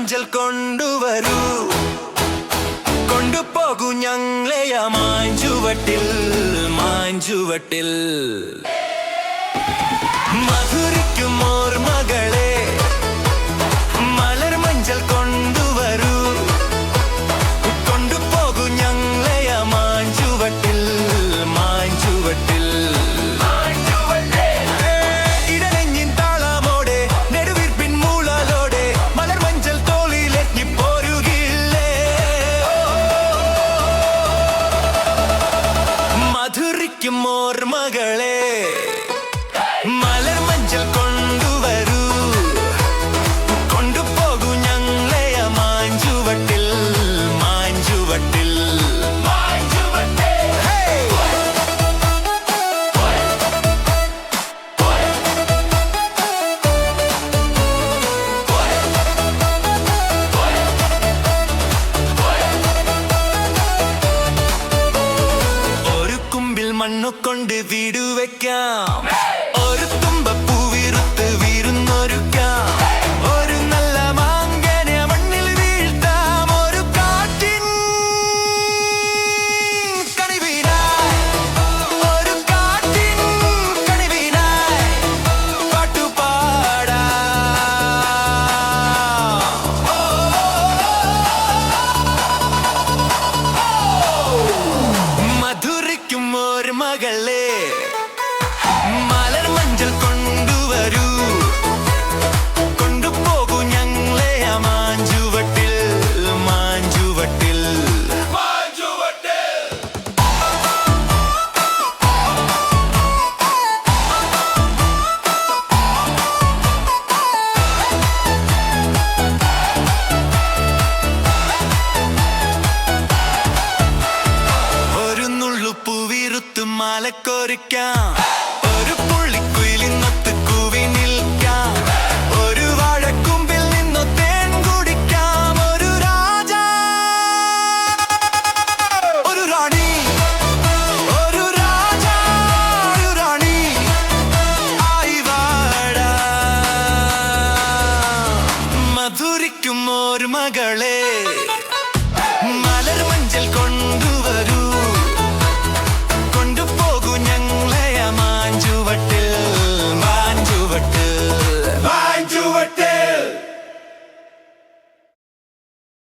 മലർമഞ്ചൽ കൊണ്ടുവരൂ, കൊണ്ടുപോകൂ ഞങ്ങളെ ആ മാഞ്ചുവട്ടിൽ, മാഞ്ചുവട്ടിൽ. മധുരിക്കും ഓർമ്മകളെ മലർമഞ്ചൽ കൊണ്ടുവരൂ, കൊണ്ടുപോകൂ ഞങ്ങളെ ആ മാഞ്ചുവട്ടിൽ, മാഞ്ചുവട്ടിൽ. ഇടനെഞ്ഞിൻ താളമോടെ നെടുവീർപ്പിൻ മൂളലോടെ മലർമഞ്ചൽ തോളിലെത്തി പോരുകില്ലേ. മധുരിക്കും ഓർമ്മകളെ മലർമഞ്ചൽ കൊണ്ടുവരൂ, കൊണ്ടുപോകൂ ഞങ്ങളെ ആ മാഞ്ചുവട്ടിൽ, മാഞ്ചുവട്ടിൽ. ഒരു കുമ്പിൽ മണ്ണുകൊണ്ട് വീട് വെക്കാം, ഒരു തുമ്പപ്പൂവിറുത്ത് വിരുന്നൊരുക്കാം, ഒരു നല്ല മാങ്കന മണ്ണിൽ വീഴ്ത്താം, ഒരു കാറ്റിൻ കണിവിനായി, ഒരു കാറ്റിൻ കണിവിനായി പാട്ടുപാടാം. മധുരിക്കും ഓർമ്മകളെ മലർമഞ്ചൽ കൊണ്ടുവരൂ, കൊണ്ടുപോകൂ ഞങ്ങളെ ആ മാഞ്ചുവട്ടിൽ, മാഞ്ചുവട്ടിൽ. ഒരു നുള്ളുപ്പൂവിരുത്ത് മാലക്കൊരുക്കാം, ഒരു പുള്ളിക്കുയിലിന്നൊത്ത് കൂവി നിൽക്കാം, ഒരു വാഴക്കുമ്പിൽ നിന്നു തേൻ കുടിക്കാം, ഒരു രാജ, ഒരു റാണി, ഒരു രാജ, ഒരു റാണി ആയി വാടാം. മധുരിക്കും ഓർമ്മകളെ